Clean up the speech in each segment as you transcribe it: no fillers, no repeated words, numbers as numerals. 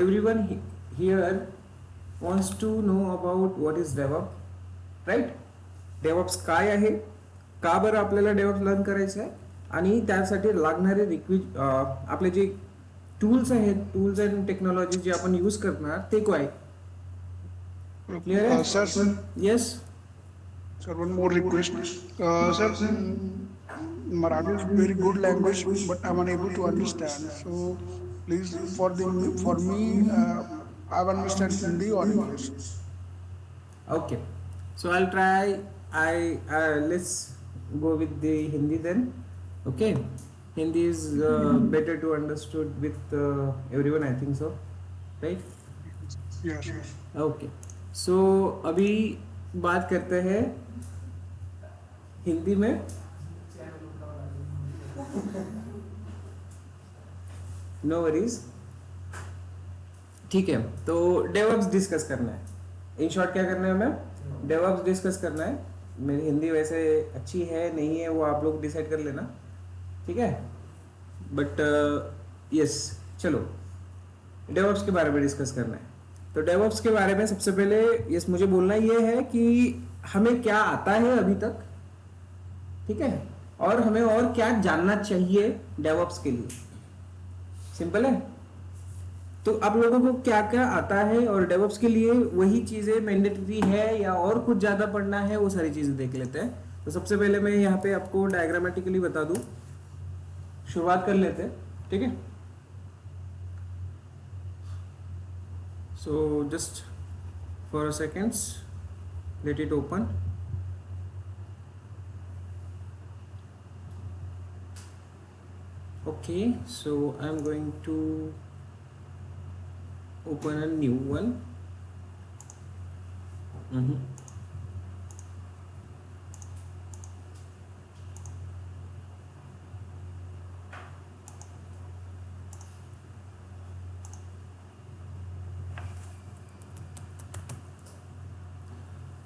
everyone here wants to know about what is DevOps, right. DevOps काय आहे, का बरं आपल्याला डेव्हऑप्स लर्न करायचं आहे, आणि त्यासाठी लागणारे आपले जे टूल्स आहेत, टूल्स अँड टेक्नॉलॉजी जे आपण यूज करणार ते काय. क्लिअर आहे Sir, yes. sir, one more request. Sir, Marathi is very good language, but I'm unable to understand. So please, for me, I understand Hindi or English. Okay, so I'll try. Let's go with the Hindi then. Okay, Hindi is better to understood with everyone, I think so, right? Yes. Okay, so अभी बात करते हैं हिंदी में. No worries, ठीक है. तो DevOps discuss करना है. इन शॉर्ट क्या करना है हमें, डेवऑप्स डिस्कस करना है. मेरी हिंदी वैसे अच्छी है नहीं है वो आप लोग डिसाइड कर लेना, ठीक है. बट यस, चलो डेवऑप्स के बारे में डिस्कस करना है. तो डेवऑप्स के बारे में सबसे पहले यस मुझे बोलना ये है कि हमें क्या आता है अभी तक, ठीक है, और हमें और क्या जानना चाहिए डेवऑप्स के लिए. सिंपल है. तो आप लोगों को क्या क्या आता है और डेवऑप्स के लिए वही चीजें मैंडेटरी है या और कुछ ज्यादा पढ़ना है, वो सारी चीजें देख लेते हैं. तो सबसे पहले मैं यहाँ पे आपको डायग्रामेटिकली बता दूं. शुरुआत कर लेते हैं, ठीक है. So just for a seconds let it open. Okay, so I'm going to open a new one.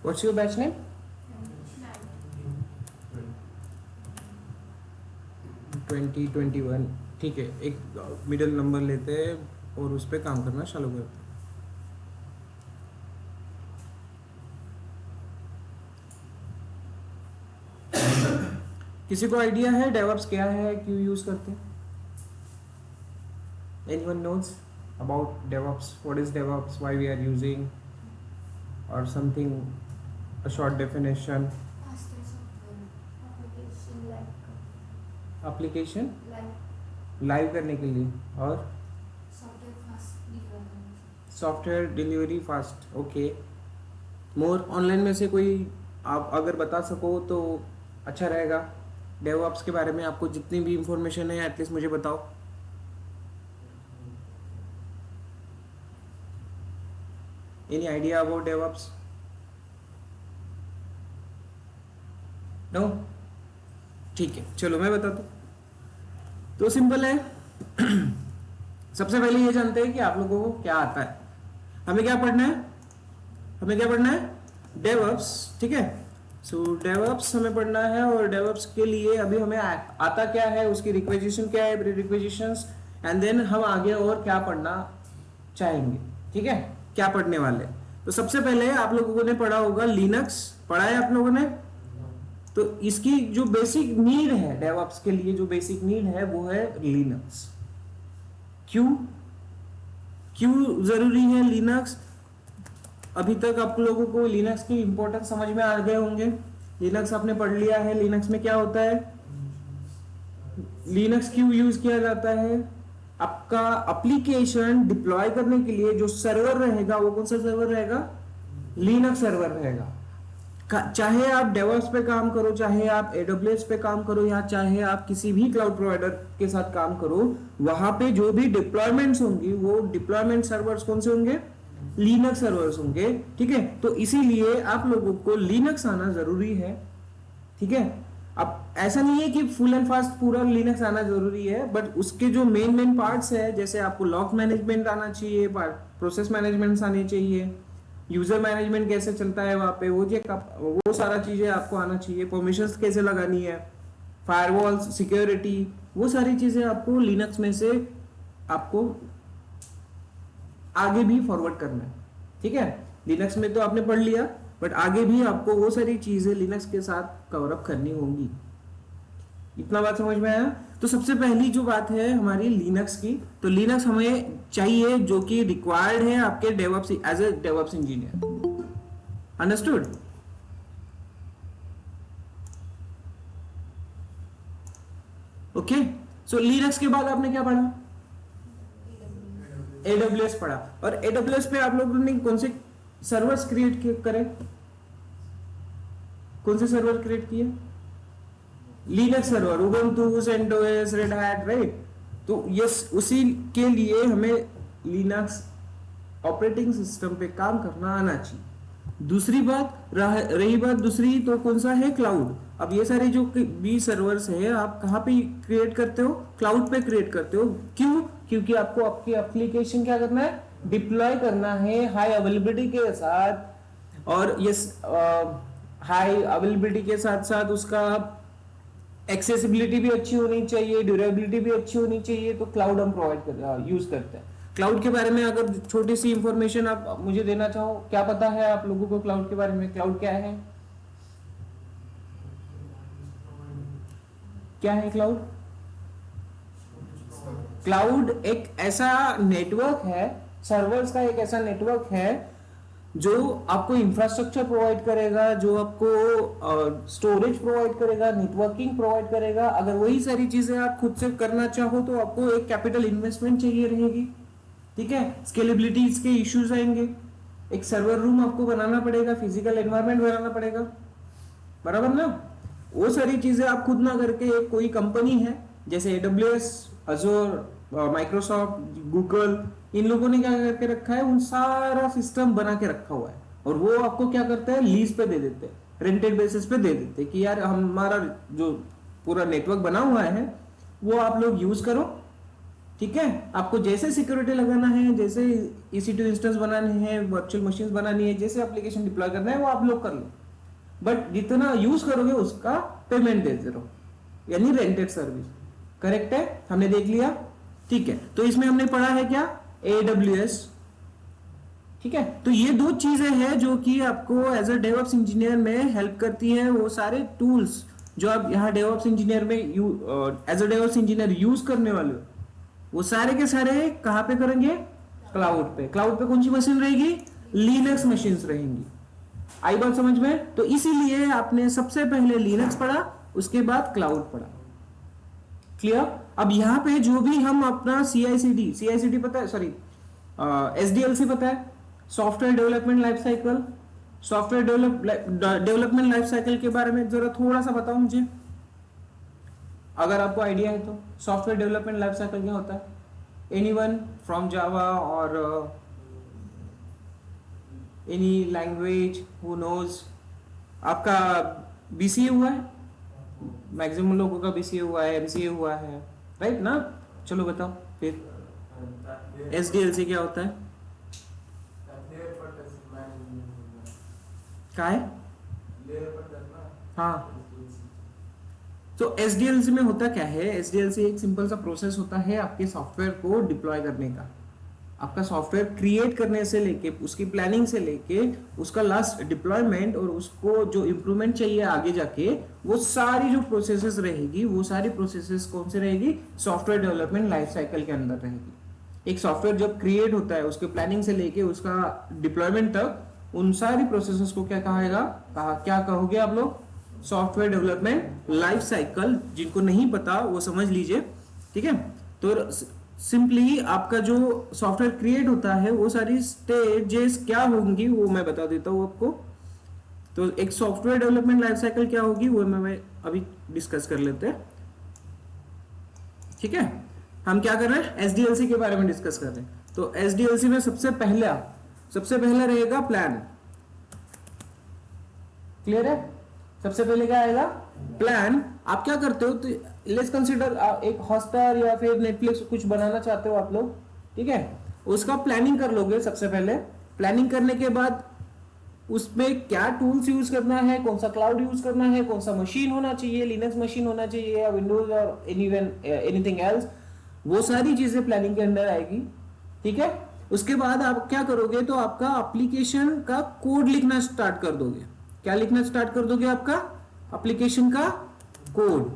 What's your batch name? 2021. ठीक है, एक मिडिल नंबर लेते हैं और उस पर काम करना चालू करते हैं. किसी को आइडिया है डेवऑप्स क्या है, क्यों यूज करते हैं? Anyone knows about DevOps? What is DevOps, why we are using, और something, a short definition. Application live करने के लिए और software delivery fast. Okay, more online में से कोई आप अगर बता सको तो अच्छा रहेगा. डेवऑप्स के बारे में आपको जितनी भी इंफॉर्मेशन है एटलीस्ट मुझे बताओ. Any idea about DevOps? No, ठीक है, चलो मैं बताता हूँ. तो सिंपल है. सबसे पहले ये जानते हैं कि आप लोगों को क्या आता है. हमें क्या पढ़ना है, हमें क्या पढ़ना है, डेवऑप्स, ठीक है. सो डेवऑप्स हमें पढ़ना है और डेवऑप्स के लिए अभी हमें आता क्या है, उसकी रिक्वेजिशन क्या है, प्री रिक्वेजिशंस, एंड देन हम आगे और क्या पढ़ना चाहेंगे, ठीक है, क्या पढ़ने वाले. तो सबसे पहले आप लोगों ने पढ़ा होगा लिनक्स, पढ़ा है आप लोगों ने. तो इसकी जो बेसिक नीड है डेवऑप्स के लिए, जो बेसिक नीड है वो है लिनक्स. क्यों क्यों जरूरी है लिनक्स? अभी तक आप लोगों को लिनक्स की इंपॉर्टेंस समझ में आ गए होंगे. लिनक्स आपने पढ़ लिया है. लिनक्स में क्या होता है, लिनक्स क्यों यूज किया जाता है. आपका एप्लीकेशन डिप्लॉय करने के लिए जो सर्वर रहेगा वो कौन सा सर्वर रहेगा, लिनक्स सर्वर रहेगा. चाहे आप डेवऑप्स पे काम करो, चाहे आप AWS पे काम करो, या चाहे आप किसी भी क्लाउड प्रोवाइडर के साथ काम करो, वहां पे जो भी डिप्लॉयमेंट्स होंगी वो डिप्लॉयमेंट सर्वर्स कौन से होंगे, लिनक्स सर्वर्स होंगे, ठीक है. तो इसीलिए आप लोगों को लिनक्स आना जरूरी है, ठीक है. अब ऐसा नहीं है कि फुल एंड फास्ट पूरा लिनक्स आना जरूरी है, बट उसके जो मेन पार्ट्स है, जैसे आपको लॉग मैनेजमेंट आना चाहिए, प्रोसेस मैनेजमेंट आने चाहिए, यूजर मैनेजमेंट कैसे चलता है वहां पे, वो सारा चीजें आपको आना चाहिए. परमिशंस कैसे लगानी है, फायरवॉल, सिक्योरिटी, वो सारी चीजें आपको लिनक्स में से आपको आगे भी फॉरवर्ड करना है। ठीक है, लिनक्स में तो आपने पढ़ लिया, बट आगे भी आपको वो सारी चीजें लिनक्स के साथ कवर अप करनी होंगी। इतना बात समझ में आया? तो सबसे पहली जो बात है हमारी लिनक्स की, तो लिनक्स हमें चाहिए जो कि रिक्वायर्ड है आपके DevOps as a DevOps engineer. Understood? Okay, so Linux के बाद आपने क्या पढ़ा? AWS पढ़ा। और AWS पे आप लोगों ने कौन से सर्वर्स क्रिएट करे? कौन से सर्वर क्रिएट किए? Linux server, Ubuntu, CentOS, Red Hat, right? तो यस, उसी के लिए हमें लिनक्स ऑपरेटिंग सिस्टम पे काम करना आना चाहिए। दूसरी बात रही बात दूसरी, तो कौन सा है? क्लाउड। अब ये सारे जो भी सर्वर्स है आप कहाँ पे क्रिएट करते हो? क्लाउड पे क्रिएट करते हो। क्यों? क्योंकि आपको आपकी एप्लीकेशन क्या करना है? डिप्लॉय करना है हाई अवेलेबिलिटी के साथ। और यस, हाई अवेलेबिलिटी के साथ साथ उसका एक्सेसिबिलिटी भी अच्छी होनी चाहिए, ड्यूरेबिलिटी भी अच्छी होनी चाहिए। तो क्लाउड हम यूज करते हैं। क्लाउड के बारे में अगर छोटी सी इंफॉर्मेशन आप मुझे देना चाहो, क्या पता है आप लोगों को क्लाउड के बारे में? क्लाउड क्या है? क्या है क्लाउड? क्लाउड एक ऐसा नेटवर्क है, सर्वर्स का एक ऐसा नेटवर्क है जो आपको इंफ्रास्ट्रक्चर प्रोवाइड करेगा, जो आपको स्टोरेज प्रोवाइड करेगा, नेटवर्किंग प्रोवाइड करेगा। अगर वही सारी चीजें आप खुद से करना चाहो तो आपको एक कैपिटल इन्वेस्टमेंट चाहिए रहेगी। ठीक है, स्केलेबिलिटी के इश्यूज आएंगे, एक सर्वर रूम आपको बनाना पड़ेगा, फिजिकल एनवायरनमेंट बनाना पड़ेगा, बराबर ना? वो सारी चीजें आप खुद ना करके एक कोई कंपनी है जैसे AWS, अजोर, माइक्रोसॉफ्ट, गूगल, इन लोगों ने क्या करके रखा है? उन सारा सिस्टम बना के रखा हुआ है और वो आपको क्या करता है? लीज पे दे देते हैं, रेंटेड बेसिस पे दे देते हैं कि यार हमारा जो पूरा नेटवर्क बना हुआ है वो आप लोग यूज करो। ठीक है, आपको जैसे सिक्योरिटी लगाना है, जैसे EC2 इंस्टेंस बनाने हैं, वर्चुअल मशीन्स बनानी है, जैसे एप्लीकेशन डिप्लॉय करना है वो आप लोग कर लो, बट जितना यूज करोगे उसका पेमेंट देते रहो, यानी रेंटेड सर्विस। करेक्ट है? हमने देख लिया। ठीक है, तो इसमें हमने पढ़ा है क्या? AWS। ठीक है, तो ये दो चीजें हैं जो कि आपको एज अ डेवऑप्स इंजीनियर में हेल्प करती है। वो सारे टूल्स जो आप यहाँ डेवऑप्स इंजीनियर में as a DevOps engineer use करने वाले हो, वो सारे के सारे कहां पे करेंगे? क्लाउड पे। क्लाउड पे कौन सी मशीन रहेगी? लिनक्स मशीन रहेंगी। आई बात समझ में? तो इसीलिए आपने सबसे पहले लिनक्स पढ़ा, उसके बाद क्लाउड पढ़ा। क्लियर? अब यहां पे जो भी हम अपना CI/CD पता है, सॉरी SDLC पता है, software development life cycle. Software development life cycle के बारे में जरा थोड़ा सा बताओ मुझे, अगर आपको आइडिया है तो। सॉफ्टवेयर डेवलपमेंट लाइफ साइकिल क्या होता है? एनीवन फ्रॉम जावा और एनी लैंग्वेज हु नोज? आपका BCA हुआ है? मैक्सिमम लोगों का BCA हुआ है, MCA हुआ है, राइट ना? चलो बताओ फिर SDLC क्या होता है? क्या है? हाँ, तो SDLC में होता क्या है? SDLC एक सिंपल सा प्रोसेस होता है आपके सॉफ्टवेयर को डिप्लॉय करने का। आपका सॉफ्टवेयर क्रिएट करने से लेके, उसकी प्लानिंग से लेके, उसका लास्ट डिप्लॉयमेंट और उसको जो इम्प्रूवमेंट चाहिए आगे जाके, वो सारी जो प्रोसेसेस रहेगी, वो सारी प्रोसेसेस कौन से रहेगी? सॉफ्टवेयर डेवलपमेंट लाइफ साइकिल के अंदर रहेगी। एक सॉफ्टवेयर जब क्रिएट होता है, उसके प्लानिंग से लेके उसका डिप्लॉयमेंट तक, उन सारी प्रोसेसेस को क्या क्या कहोगे आप लोग? Software development life cycle. जिनको नहीं पता वो समझ लीजिए। ठीक है, तो सिंपली आपका जो सॉफ्टवेयर क्रिएट होता है वो सारी स्टेजेस क्या होंगी वो मैं बता देता हूं आपको। तो एक सॉफ्टवेयर डेवलपमेंट लाइफ साइकिल क्या होगी वो मैं अभी डिस्कस कर लेते हैं। ठीक है, हम क्या कर रहे हैं? SDLC के बारे में डिस्कस कर रहे हैं। तो SDLC में सबसे पहला रहेगा प्लान। क्लियर है? सबसे पहले क्या आएगा? प्लान। आप क्या करते हो? तो लेट्स कंसीडर एक हॉटस्टार या फिर नेटफ्लिक्स कुछ बनाना चाहते हो आप लोग। ठीक है, उसका प्लानिंग कर लोगे सबसे पहले। प्लानिंग करने के बाद उसमें क्या टूल्स यूज करना है, कौन सा क्लाउड यूज करना है, कौन सा मशीन होना चाहिए, लिनक्स मशीन होना चाहिए या विंडोज और एनीथिंग एल्स, वो सारी चीजें प्लानिंग के अंदर आएगी। ठीक है, उसके बाद आप क्या करोगे, तो आपका एप्लीकेशन का कोड लिखना स्टार्ट कर दोगे। क्या लिखना स्टार्ट कर दोगे? आपका एप्लीकेशन का कोड।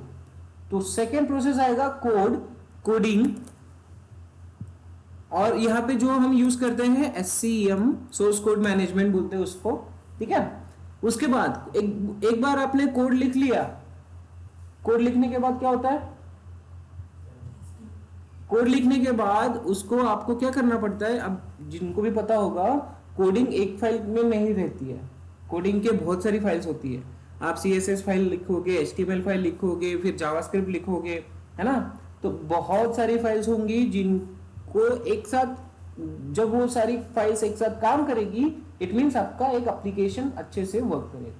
तो सेकेंड प्रोसेस आएगा कोड, कोडिंग। और यहां पे जो हम यूज करते हैं SCM, सोर्स कोड मैनेजमेंट बोलते हैं उसको, ठीक है। उसके बाद एक बार आपने कोड लिख लिया, कोड लिखने के बाद क्या होता है, कोड लिखने के बाद उसको आपको क्या करना पड़ता है। अब जिनको भी पता होगा, कोडिंग एक फाइल में नहीं रहती है, कोडिंग के बहुत सारी फाइल्स होती है। आप CSS फाइल लिखोगे, HTML फाइल लिखोगे, फिर जावास्क्रिप्ट लिखोगे, है ना। तो बहुत सारी फाइल्स होंगी जिनको एक साथ, जब वो सारी फाइल्स एक साथ काम करेगी, इट मीन्स आपका एक एप्लीकेशन अच्छे से वर्क करेगा,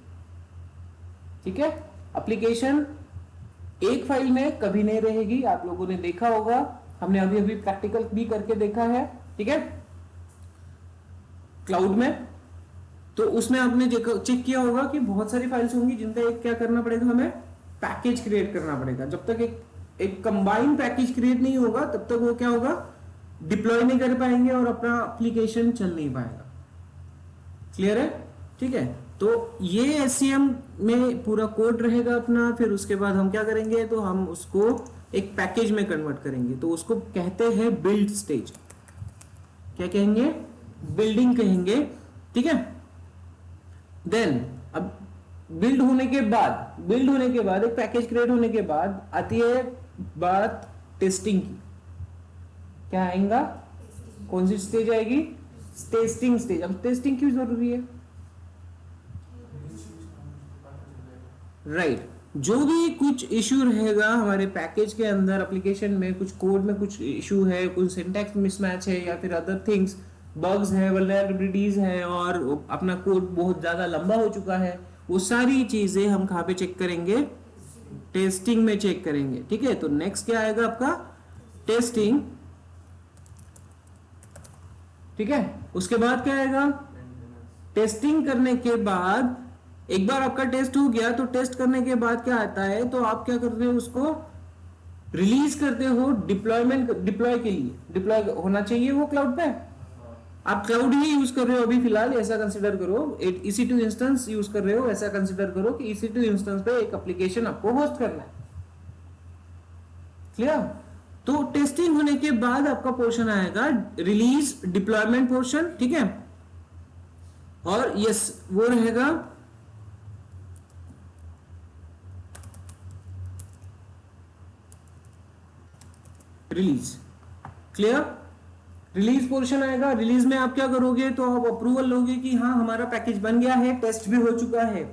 ठीक है। एप्लीकेशन एक फाइल में कभी नहीं रहेगी, आप लोगों ने देखा होगा, हमने अभी अभी प्रैक्टिकल भी करके देखा है, ठीक है, क्लाउड में। तो उसमें आपने चेक किया होगा कि बहुत सारी फाइल्स होंगी जिनका एक क्या करना पड़ेगा, हमें पैकेज क्रिएट करना पड़ेगा। जब तक एक कंबाइंड पैकेज क्रिएट नहीं होगा, तब तक वो क्या होगा, डिप्लॉय नहीं कर पाएंगे और अपना एप्लीकेशन चल नहीं पाएगा। क्लियर है? ठीक है। तो ये SCM में पूरा कोड रहेगा अपना। फिर उसके बाद हम क्या करेंगे, तो हम उसको एक पैकेज में कन्वर्ट करेंगे, तो उसको कहते हैं बिल्ड स्टेज। क्या कहेंगे? बिल्डिंग कहेंगे, ठीक है। देन अब बिल्ड होने के बाद एक पैकेज क्रिएट होने के बाद आती है बात टेस्टिंग की। क्या आएगा? कौन सी स्टेज आएगी? Testing stage. अब टेस्टिंग क्यों जरूरी है? राइट, जो भी कुछ इश्यू रहेगा हमारे पैकेज के अंदर, एप्लीकेशन में कुछ कोड में कुछ इश्यू है, कुछ सिंटैक्स मिसमैच है, या फिर अदर थिंग्स, बग्स है, वल्नरेबिलिटीज है, और अपना कोड बहुत ज्यादा लंबा हो चुका है, वो सारी चीजें हम कहाँ पे चेक करेंगे? टेस्टिंग में चेक करेंगे, ठीक है। तो नेक्स्ट क्या आएगा आपका? टेस्टिंग, ठीक है। उसके बाद क्या आएगा? टेस्टिंग करने के बाद, एक बार आपका टेस्ट हो गया, तो टेस्ट करने के बाद क्या आता है, तो आप क्या करते हो, उसको रिलीज करते हो डिप्लॉय के लिए। डिप्लॉय होना चाहिए वो क्लाउड पे। आप क्लाउड ही यूज कर रहे हो अभी फिलहाल, ऐसा कंसिडर करो। EC2 इंस्टेंस यूज कर रहे हो, ऐसा कंसिडर करो कि EC2 इंस्टेंस पे एक एप्लीकेशन आपको होस्ट करना है। क्लियर? तो टेस्टिंग होने के बाद आपका पोर्शन आएगा रिलीज डिप्लॉयमेंट पोर्शन, ठीक है। और यस, वो रहेगा रिलीज। क्लियर? रिलीज पोर्शन आएगा। रिलीज में आप क्या करोगे, तो आप अप्रूवल लोगे कि हाँ हमारा पैकेज बन गया है, टेस्ट भी हो चुका है।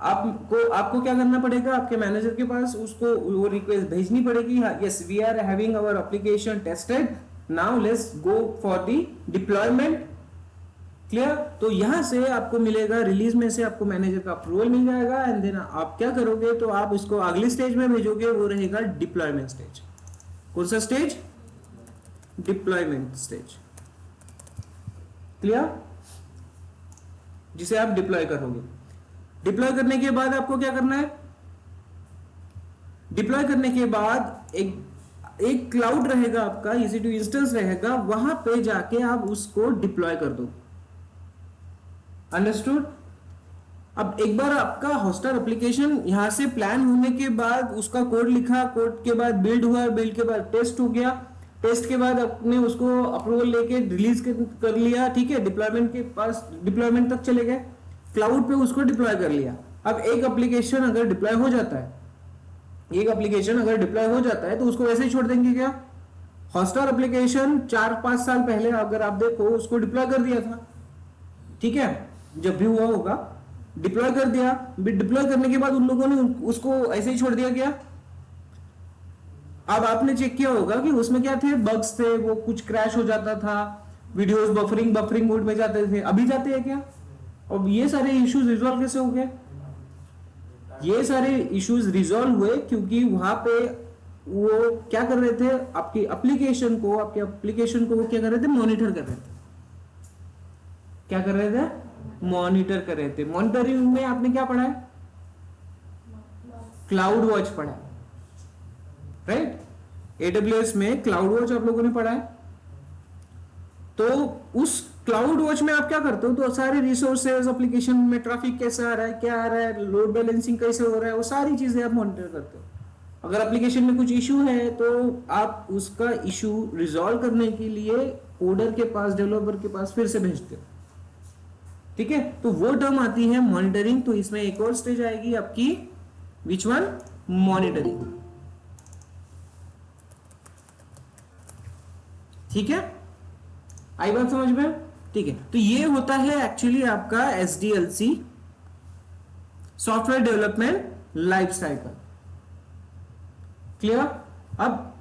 आपको क्या करना पड़ेगा, आपके मैनेजर के पास उसको वो रिक्वेस्ट भेजनी पड़ेगी, yes we are having our application tested, now let's go for the deployment. Clear? तो यहां से आपको मिलेगा, रिलीज में से आपको मैनेजर का अप्रूवल मिल जाएगा, एंड देन आप क्या करोगे, तो आप इसको अगली स्टेज में भेजोगे, वो रहेगा डिप्लॉयमेंट स्टेज। कौन सा स्टेज? Deployment stage. क्लियर? जिसे आप डिप्लॉय करोगे। डिप्लॉय करने के बाद आपको क्या करना है? डिप्लॉय करने के बाद एक क्लाउड रहेगा आपका, EC2 इंस्टेंस रहेगा, वहां पे जाके आप उसको डिप्लॉय कर दो। अंडरस्टूड? अब एक बार आपका हॉस्टर एप्लीकेशन यहां से प्लान होने के बाद, उसका कोड लिखा, कोड के बाद बिल्ड हुआ, बिल्ड के बाद टेस्ट हो गया, टेस्ट के बाद आपने उसको अप्रूवल लेके रिलीज कर लिया, ठीक है। डिप्लॉयमेंट के पास, डिप्लॉयमेंट तक चले गए, क्लाउड पे उसको डिप्लॉय कर लिया। अब एक एप्लीकेशन अगर डिप्लॉय हो जाता है, तो उसको वैसे ही छोड़ देंगे क्या? हॉस्टर एप्लीकेशन 4-5 साल पहले अगर आप देखो, उसको डिप्लॉय कर दिया था, ठीक है, जब भी हुआ होगा डिप्लॉय कर दिया। डिप्लॉय करने के बाद उन लोगों ने उसको ऐसे ही छोड़ दिया गया। अब आपने चेक किया होगा कि उसमें क्या थे, बग्स थे, वो कुछ क्रैश हो जाता था, वीडियोस बफरिंग मोड में जाते थे। अभी जाते हैं क्या? और ये सारे इश्यूज रिजॉल्व कैसे हो गए? ये सारे इश्यूज रिजॉल्व हुए क्योंकि वहां पे वो क्या कर रहे थे, आपके एप्लीकेशन को वो क्या कर रहे थे, मॉनिटर कर रहे थे। क्या कर रहे थे? मॉनिटर कर रहे थे। मॉनिटरिंग में आपने क्या पढ़ा है? क्लाउड वॉच पढ़ा है, राइट? AWS में क्लाउड वॉच आप लोगों ने पढ़ा है। तो उस क्लाउड वॉच में आप क्या करते हो, तो सारे रिसोर्सेज, एप्लीकेशन में ट्रैफिक कैसा आ रहा है, क्या आ रहा है, लोड बैलेंसिंग कैसे हो रहा है, वो सारी चीजें आप मॉनिटर करते हो। अगर एप्लीकेशन में कुछ इशू है तो आप उसका इशू रिजॉल्व करने के लिए कोडर के पास, डेवलपर के पास फिर से भेजते हो। ठीक है, तो वो टर्म आती है मॉनिटरिंग। तो इसमें एक और स्टेज आएगी आपकी, विच वन, मॉनिटरिंग। ठीक है, आई बात समझ में? ठीक है, तो ये होता है एक्चुअली आपका SDLC, software development life cycle. Clear? अब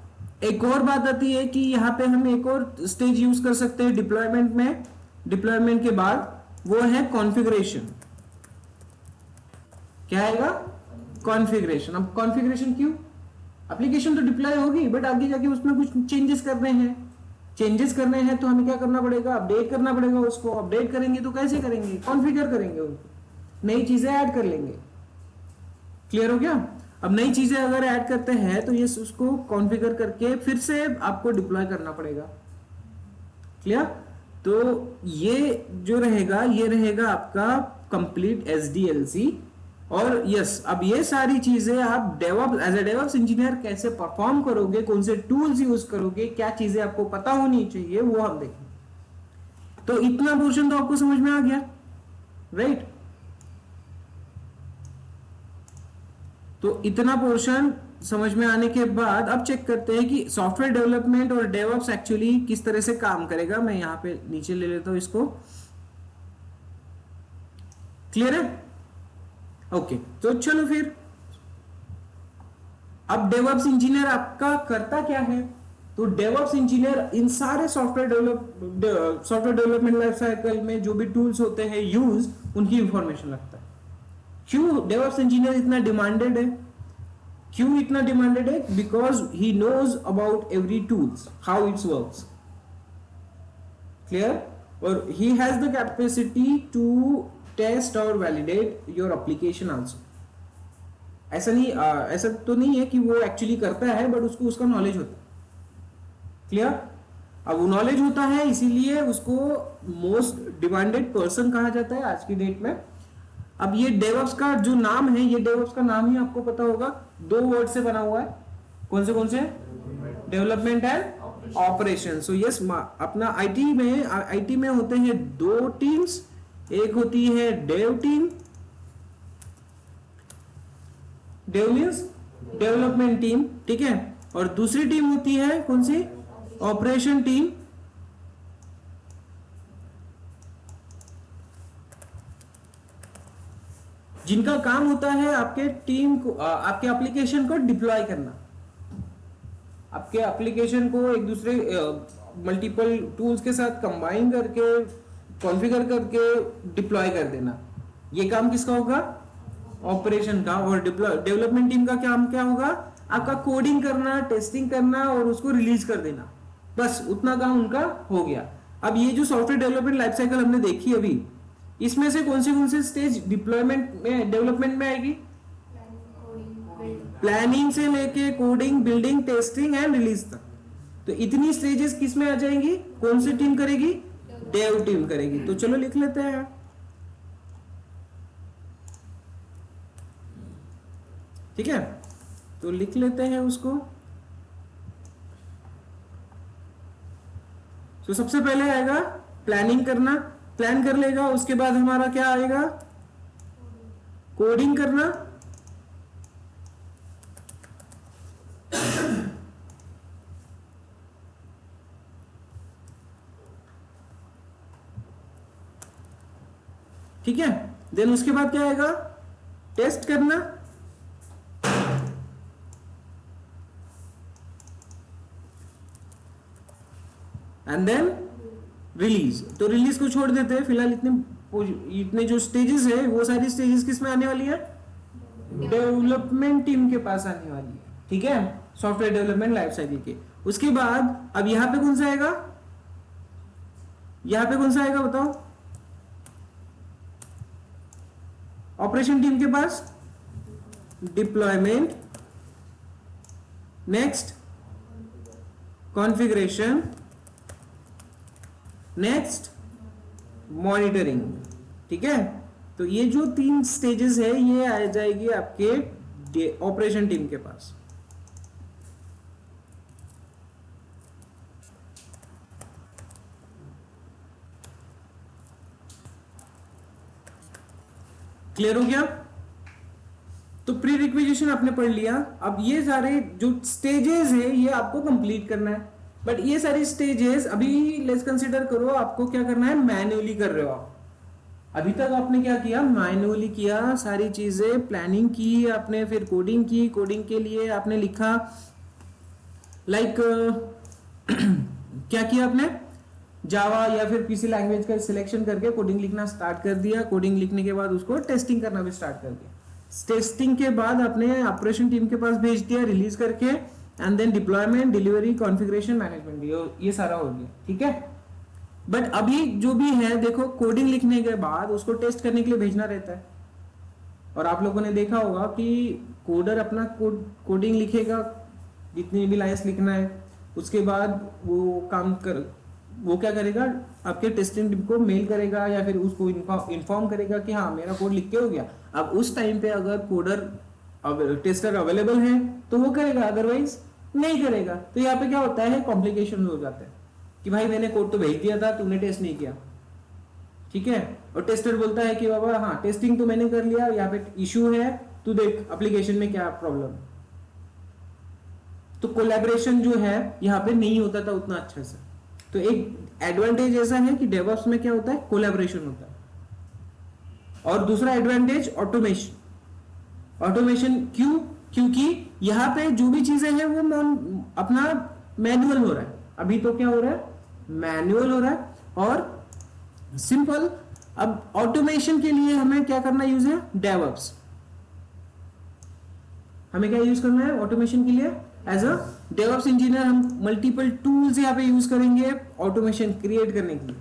एक और बात आती है कि यहां पे हम एक और स्टेज यूज कर सकते हैं डिप्लॉयमेंट में। डिप्लॉयमेंट के बाद वो है कॉन्फ़िगरेशन। क्या आएगा? कॉन्फ़िगरेशन। अब कॉन्फ़िगरेशन क्यों? एप्लीकेशन तो डिप्लॉय होगी, बट आगे जाके उसमें कुछ चेंजेस करने हैं। चेंजेस करने हैं तो हमें क्या करना पड़ेगा? अपडेट करना पड़ेगा उसको। अपडेट करेंगे तो कैसे करेंगे? कॉन्फ़िगर करेंगे उनको, नई चीजें ऐड कर लेंगे। क्लियर हो गया? अब नई चीजें अगर ऐड करते हैं तो ये उसको कॉन्फ़िगर करके फिर से आपको डिप्लॉय करना पड़ेगा। क्लियर? तो ये जो रहेगा, ये रहेगा आपका कंप्लीट SDLC। और यस, अब ये सारी चीजें आप DevOps, as a DevOps engineer कैसे परफॉर्म करोगे, कौन से टूल्स यूज करोगे, क्या चीजें आपको पता होनी चाहिए, वो हम देखेंगे। तो इतना पोर्शन तो आपको समझ में आ गया, राइट? तो इतना पोर्शन समझ में आने के बाद अब चेक करते हैं कि सॉफ्टवेयर डेवलपमेंट और डेवऑप्स एक्चुअली किस तरह से काम करेगा। मैं यहां पे नीचे ले लेता हूं इसको। क्लियर है? ओके, तो चलो फिर, अब डेवऑप्स इंजीनियर आपका करता क्या है? तो डेवऑप्स इंजीनियर इन सारे सॉफ्टवेयर डेवलपमेंट लाइफ साइकिल में जो भी टूल्स होते हैं यूज, उनकी इंफॉर्मेशन रखता है। क्यों डेवऑप्स इंजीनियर इतना डिमांडेड है? क्यों इतना डिमांडेड है? Because he knows about every tools, how it's works. Clear? और he has the capacity to test और वैलिडेट योर एप्लीकेशन आल्सो। ऐसा नहीं, ऐसा तो नहीं है कि वो एक्चुअली करता है, बट उसको उसका नॉलेज होता है। क्लियर? अब वो नॉलेज होता है, इसीलिए उसको मोस्ट डिमांडेड पर्सन कहा जाता है आज की डेट में। अब ये डेवऑप्स का जो नाम है, ये डेवऑप्स का नाम ही आपको पता होगा, 2 वर्ड से बना हुआ है। कौन से? Development and operation. So yes, अपना आईटी में होते हैं 2 टीम्स। एक होती है dev team, dev means development team, ठीक है, और दूसरी टीम होती है कौन सी? Operation team. जिनका काम होता है आपके टीम को, आपके एप्लीकेशन को डिप्लॉय करना, आपके एप्लीकेशन को एक दूसरे मल्टीपल टूल्स के साथ कंबाइन करके, कॉन्फ़िगर करके डिप्लॉय कर देना। ये काम किसका होगा? ऑपरेशन का। और डेवलपमेंट टीम का काम क्या होगा? आपका कोडिंग करना, टेस्टिंग करना और उसको रिलीज कर देना। बस उतना काम उनका हो गया। अब ये जो सॉफ्टवेयर डेवलपमेंट लाइफ साइकिल हमने देखी अभी, इसमें से कौन से स्टेज डिप्लॉयमेंट में, डेवलपमेंट में आएगी? प्लानिंग से लेके coding, building, testing and release तक। तो इतनी स्टेजेस किस में आ जाएंगी? कौन सी टीम करेगी? डेव टीम करेगी। तो चलो लिख लेते हैं, ठीक है, तो लिख लेते हैं उसको। तो सबसे पहले आएगा प्लानिंग करना, प्लान कर लेगा। उसके बाद हमारा क्या आएगा? कोडिंग करना। ठीक है, देन उसके बाद क्या आएगा? टेस्ट करना। And then release. तो रिलीज को छोड़ देते हैं फिलहाल। इतने जो स्टेजेस है, वो सारी स्टेजेस किस में आने वाली है? डेवलपमेंट टीम के पास आने वाली है, ठीक है, सॉफ्टवेयर डेवलपमेंट लाइफ साइकिल के। उसके बाद अब यहां पे कौन सा आएगा? यहां पे कौन सा आएगा बताओ? ऑपरेशन टीम के पास deployment, next configuration next monitoring, ठीक है। तो ये जो 3 स्टेजेस है ये आ जाएगी आपके ऑपरेशन टीम के पास। क्लियर हो गया? तो प्री रिक्विजिशन आपने पढ़ लिया। अब ये सारे जो स्टेजेस है ये आपको कंप्लीट करना है, बट ये सारी स्टेजेस अभी लेट्स कंसीडर करो आपको क्या करना है, मैन्युअली कर रहे हो आप। अभी तक आपने क्या किया, मैन्युअली किया, सारी चीजें प्लानिंग की आपने, फिर कोडिंग की, कोडिंग के लिए आपने लिखा लाइक क्या किया आपने, जावा या फिर किसी लैंग्वेज का सिलेक्शन करके कोडिंग लिखना स्टार्ट कर दिया। कोडिंग लिखने के बाद उसको टेस्टिंग करना भी स्टार्ट कर दिया। टेस्टिंग के बाद आपने ऑपरेशन टीम के पास भेज दिया रिलीज करके, and then deployment, delivery, configuration, management, ये सारा हो गया, ठीक है। बट अभी जो भी है देखो, कोडिंग लिखने के बाद उसको टेस्ट करने के लिए भेजना रहता है। और आप लोगों ने देखा होगा कि कोडर अपना कोडिंग लिखेगा, जितनी भी लाइंस लिखना है, उसके बाद वो क्या करेगा, आपके टेस्टिंग टीम को मेल करेगा या फिर उसको इन्फॉर्म करेगा कि हाँ मेरा कोड लिख के हो गया। अब उस टाइम पे अगर कोडर टेस्टर अवेलेबल है तो वो करेगा, अदरवाइज नहीं करेगा। तो यहाँ पे क्या होता है, कॉम्प्लिकेशन हो जाता है कि भाई मैंने कोड तो भेज दिया था, तूने टेस्ट नहीं किया, ठीक है। और टेस्टर बोलता है कि बाबा हाँ टेस्टिंग तो मैंने कर लिया, यहाँ पे इशू है, तू देख एप्लीकेशन में क्या प्रॉब्लम। तो कोलैबोरेशन जो है यहाँ पे नहीं होता था उतना अच्छा से। तो एक एडवांटेज ऐसा है कि डेवऑप्स में क्या होता है, कोलैबोरेशन होता है। और दूसरा एडवांटेज ऑटोमेशन। ऑटोमेशन क्यों, क्योंकि यहाँ पे जो भी चीजें हैं वो अपना मैनुअल हो रहा है। अभी तो क्या हो रहा है, मैनुअल हो रहा है और सिंपल। अब ऑटोमेशन के लिए हमें क्या करना यूज है, डेवऑप्स। हमें क्या यूज करना है ऑटोमेशन के लिए, एज अ डेवऑप्स इंजीनियर हम मल्टीपल टूल्स यहाँ पे यूज करेंगे ऑटोमेशन क्रिएट करने के लिए।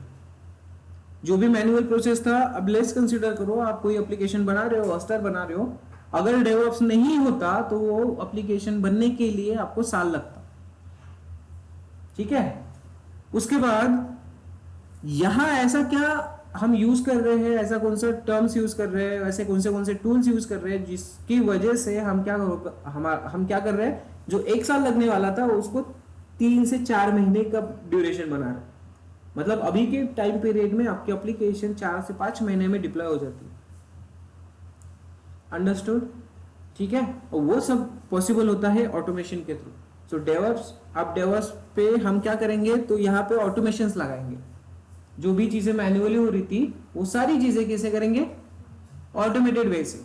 जो भी मैनुअल प्रोसेस था, अब लेट्स कंसीडर करो आप कोई एप्लीकेशन बना रहे हो, हॉस्टर बना रहे हो, अगर डेवऑप्स नहीं होता तो वो एप्लीकेशन बनने के लिए आपको साल लगता, ठीक है। उसके बाद यहां ऐसा क्या हम यूज कर रहे हैं, ऐसा कौन सा टर्म्स यूज कर रहे हैं, ऐसे कौन से टूल्स यूज कर रहे हैं जिसकी वजह से हम क्या कर रहे हैं, जो 1 साल लगने वाला था उसको 3 से 4 महीने का ड्यूरेशन बना रहे हैं। मतलब अभी के टाइम पीरियड में आपकी एप्लीकेशन 4 से 5 महीने में डिप्लॉय हो जाती है। अंडरस्टूड, ठीक है। और वो सब पॉसिबल होता है ऑटोमेशन के थ्रू। सो डेवऑप्स, अब डेवऑप्स पे हम क्या करेंगे, तो यहाँ पे ऑटोमेशंस लगाएंगे। जो भी चीजें मैन्युअली हो रही थी वो सारी चीजें कैसे करेंगे, ऑटोमेटेड वे से।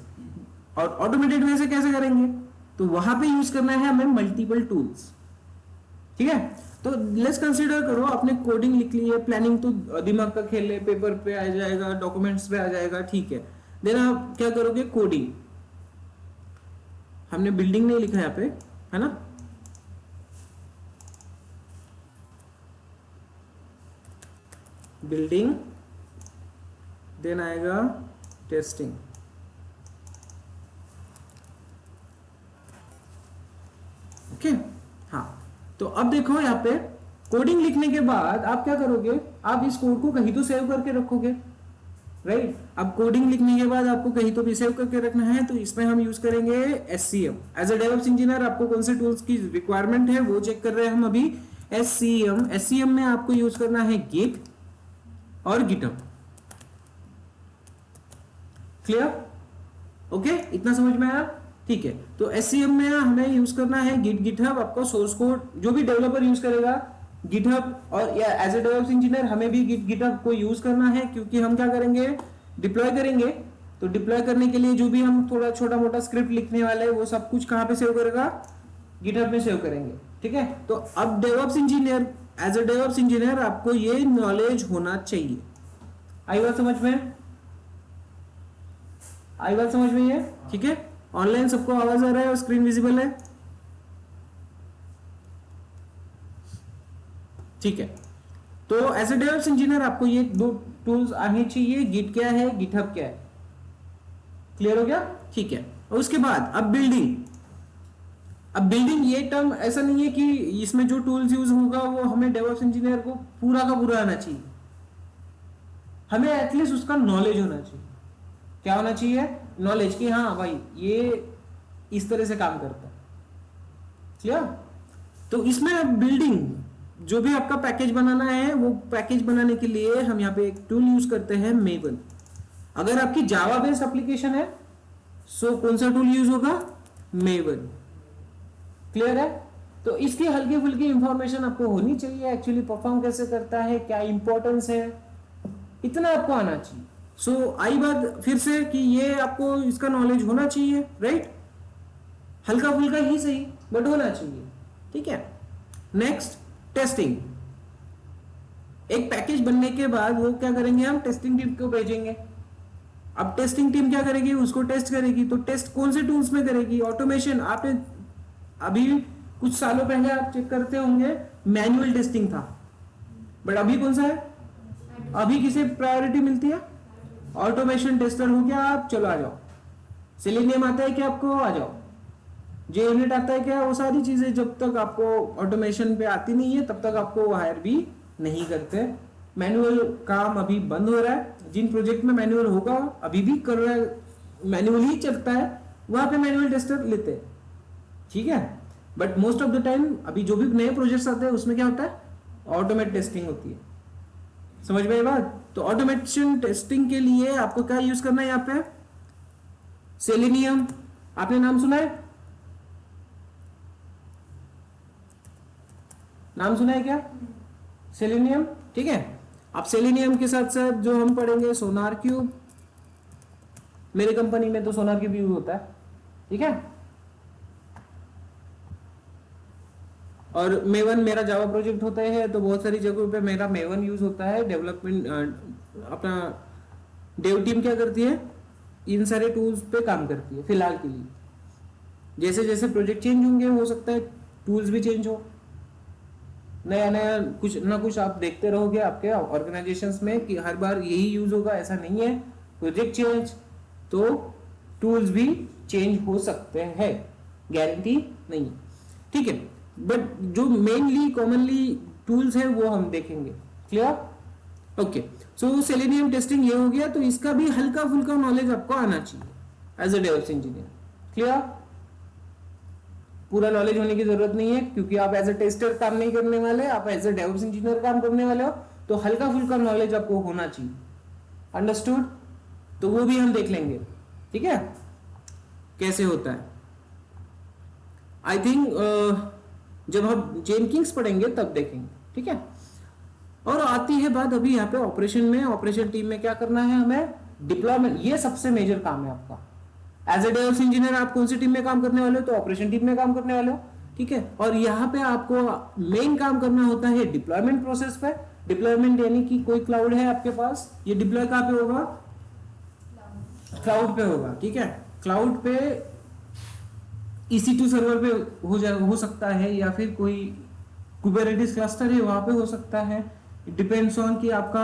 और ऑटोमेटेड वे से कैसे करेंगे, तो वहां पे यूज करना है हमें मल्टीपल टूल्स, ठीक है। तो लेट्स कंसीडर करो आपने कोडिंग लिख ली है, प्लानिंग तो दिमाग का खेल है, पेपर पे आ जाएगा, डॉक्यूमेंट्स पे आ जाएगा, ठीक है। देन आप क्या करोगे, कोडिंग। हमने बिल्डिंग नहीं लिखा यहाँ पे, है ना, बिल्डिंग, देन आएगा टेस्टिंग, ओके। हाँ, तो अब देखो यहाँ पे कोडिंग लिखने के बाद आप क्या करोगे, आप इस कोड को कहीं तो सेव करके रखोगे, राइट। अब कोडिंग लिखने के बाद आपको कहीं तो भी सेव करके रखना है, तो इसमें हम यूज करेंगे SCM। As a DevOps engineer आपको कौन से टूल्स की रिक्वायरमेंट है वो चेक कर रहे हैं हम अभी। SCM में आपको यूज करना है गिट और गिटहब। क्लियर, ओके, इतना समझ में आया, ठीक है। तो SCM में हमें यूज करना है गिट, गिटहब। आपको सोर्स कोड जो भी डेवलपर यूज करेगा गिटहब, और या एज ए डेवलप्स इंजीनियर हमें भी गिट गिटहब को यूज करना है, क्योंकि हम क्या करेंगे, डिप्लॉय करेंगे। तो डिप्लॉय करने के लिए जो भी हम थोड़ा छोटा मोटा स्क्रिप्ट लिखने वाले हैं वो सब कुछ कहां पे सेव करेगा, गिटहब में सेव करेंगे, ठीक है। तो अब DevOps engineer, as a DevOps engineer आपको ये नॉलेज होना चाहिए। आई बात समझ में, आई बात समझ में है, ठीक है। ऑनलाइन सबको आवाज आ रहा है और स्क्रीन विजिबल है, ठीक है। तो एज ए डेवऑप्स इंजीनियर आपको ये 2 टूल्स आने चाहिए, गिट क्या है, गिटहब क्या है। क्लियर हो गया, ठीक है। और उसके बाद अब बिल्डिंग। अब बिल्डिंग ये टर्म ऐसा नहीं है कि इसमें जो टूल्स यूज होगा वो हमें डेवऑप्स इंजीनियर को पूरा का पूरा आना चाहिए। हमें एटलीस्ट उसका नॉलेज होना चाहिए। क्या होना चाहिए? नॉलेज, कि हाँ भाई ये इस तरह से काम करता है। क्लियर? तो इसमें बिल्डिंग जो भी आपका पैकेज बनाना है, वो पैकेज बनाने के लिए हम यहाँ पे एक टूल यूज करते हैं, मेवन। अगर आपकी जावा बेस्ड एप्लीकेशन है, सो कौन सा टूल यूज होगा? मेवन। क्लियर है? तो इसकी हल्की फुल्की इंफॉर्मेशन आपको होनी चाहिए, एक्चुअली परफॉर्म कैसे करता है, क्या इंपॉर्टेंस है, इतना आपको आना चाहिए। सो आई बात फिर से कि ये आपको इसका नॉलेज होना चाहिए, राइट? हल्का फुल्का ही सही, बट होना चाहिए। ठीक है। Next, testing. एक पैकेज बनने के बाद वो क्या करेंगे, हम टेस्टिंग टीम को भेजेंगे। अब टेस्टिंग टीम क्या करेगी? उसको टेस्ट करेगी। तो टेस्ट कौन से टूल्स में करेगी? ऑटोमेशन। आपने अभी कुछ सालों पहले आप चेक करते होंगे, मैनुअल टेस्टिंग था, बट अभी कौन सा है? अभी किसे प्रायोरिटी मिलती है? ऑटोमेशन टेस्टर हो गया आप, चलो आ जाओ। सेलेनियम आता है क्या आपको? आ जाओ। JUnit आता है क्या? वो सारी चीजें जब तक आपको ऑटोमेशन पे आती नहीं है तब तक आपको हायर भी नहीं करते। मैनुअल काम अभी बंद हो रहा है। जिन प्रोजेक्ट में मैनुअल होगा, अभी भी कर रहा है, मैनुअल ही चलता है, वहां पे मैनुअल टेस्टर लेते हैं। ठीक है। But most of the time अभी जो भी नए प्रोजेक्ट्स आते हैं उसमें क्या होता है? ऑटोमेट टेस्टिंग होती है। समझ में आई बात? तो ऑटोमेशन टेस्टिंग के लिए आपको क्या यूज करना है यहाँ पे? सेलेनियम। आपने नाम सुना है? नाम सुना है क्या? सेलेनियम। ठीक है। अब सेलेनियम के साथ साथ जो हम पढ़ेंगे, सोनार क्यूब। मेरी कंपनी में तो सोनार क्यूब यूज होता है। ठीक है। और मेवन मेरा जावा प्रोजेक्ट होता है, तो बहुत सारी जगहों पे मेरा मेवन यूज होता है। डेवलपमेंट अपना डेव टीम क्या करती है? इन सारे टूल्स पे काम करती है फिलहाल के लिए। जैसे जैसे प्रोजेक्ट चेंज होंगे, हो सकता है टूल्स भी चेंज हो, नया नया कुछ ना कुछ आप देखते रहोगे आपके ऑर्गेनाइजेशंस में कि हर बार यही यूज होगा, ऐसा नहीं है। प्रोजेक्ट चेंज तो टूल्स भी चेंज हो सकते हैं, गारंटी नहीं। ठीक है। बट जो मेनली कॉमनली टूल्स है वो हम देखेंगे। क्लियर? ओके। सो सेलेनियम टेस्टिंग ये हो गया। तो इसका भी हल्का फुल्का नॉलेज आपको आना चाहिए as a DevOps engineer. Clear? पूरा नॉलेज होने की जरूरत नहीं है, क्योंकि आप एज अ टेस्टर काम नहीं करने वाले, आप एज अ डेवलप्स इंजीनियर काम करने वाले हो। तो हल्का फुल्का नॉलेज आपको होना चाहिए। अंडरस्टूड? तो वो भी हम देख लेंगे। ठीक है, कैसे होता है। आई थिंक जब हम जेनकिंग्स पढ़ेंगे तब देखेंगे। ठीक है। और आती है बात अभी यहाँ पे ऑपरेशन में। ऑपरेशन टीम में क्या करना है हमें? डिप्लॉयमेंट। ये सबसे मेजर काम है आपका एज ए डेवलप्स इंजीनियर। आप कौन सी टीम में काम करने वाले हो? तो ऑपरेशन टीम में काम करने वाले हो। ठीक है। और यहाँ पे आपको मेन काम करना होता है डिप्लॉयमेंट प्रोसेस पे। डिप्लॉयमेंट यानी कि कोई क्लाउड है आपके पास, ये डिप्लॉय कहाँ पे होगा? क्लाउड पे होगा। ठीक है। क्लाउड पे EC2 सर्वर पे हो सकता है, या फिर कोई कुबेरेटिस क्लस्टर है वहां पे हो सकता है। इट डिपेंड्स ऑन कि आपका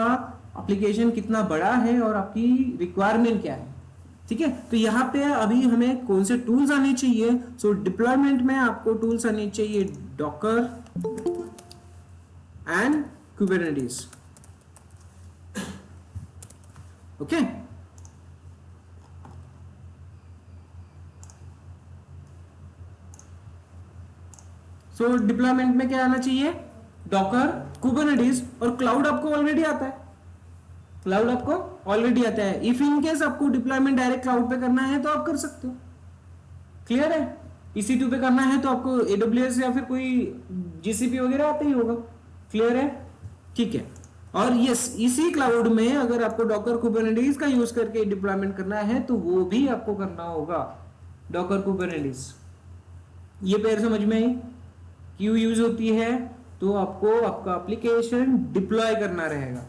एप्लीकेशन कितना बड़ा है और आपकी रिक्वायरमेंट क्या है। ठीक है। तो यहाँ पे अभी हमें कौन से टूल्स आने चाहिए? सो डिप्लॉयमेंट में आपको टूल्स आने चाहिए Docker and Kubernetes. Okay. So deployment में क्या आना चाहिए? डॉकर, कुबरनेटिस, और क्लाउड आपको ऑलरेडी आता है। क्लाउड आपको ऑलरेडी आता है। इफ इन केस आपको डिप्लॉयमेंट डायरेक्ट क्लाउड पे करना है तो आप कर सकते हो। क्लियर है? EC2 पे करना है तो आपको AWS या फिर कोई GCP वगैरह आता ही होगा। क्लियर है? ठीक है। और यस, इसी क्लाउड में अगर आपको डॉकर कुबरनेटिस का यूज करके डिप्लॉयमेंट करना है तो वो भी आपको करना होगा, डॉकर कुबरनेटिस। ये पैर समझ में आई क्यों यूज होती है? तो आपको आपका एप्लीकेशन डिप्लॉय करना रहेगा।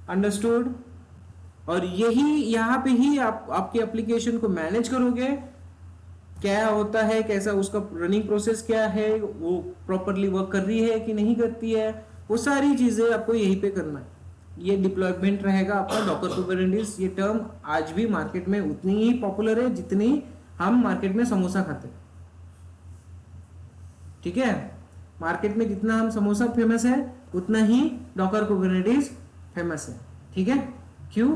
अंडरस्टूड? और यही यहाँ पे ही आप आपके एप्लीकेशन को मैनेज करोगे। क्या होता है, कैसा उसका रनिंग प्रोसेस क्या है, वो प्रॉपरली वर्क कर रही है कि नहीं करती है, वो सारी चीजें आपको यहीं पे करना है। ये डिप्लॉयमेंट रहेगा आपका डॉकर कुबरनेटिस। ये टर्म आज भी मार्केट में उतनी ही पॉपुलर है जितनी हम मार्केट में समोसा खाते हैं। ठीक है। मार्केट में जितना हम समोसा फेमस है उतना ही डॉकर कुबरनेटिस फेमस है। ठीक है, क्यों?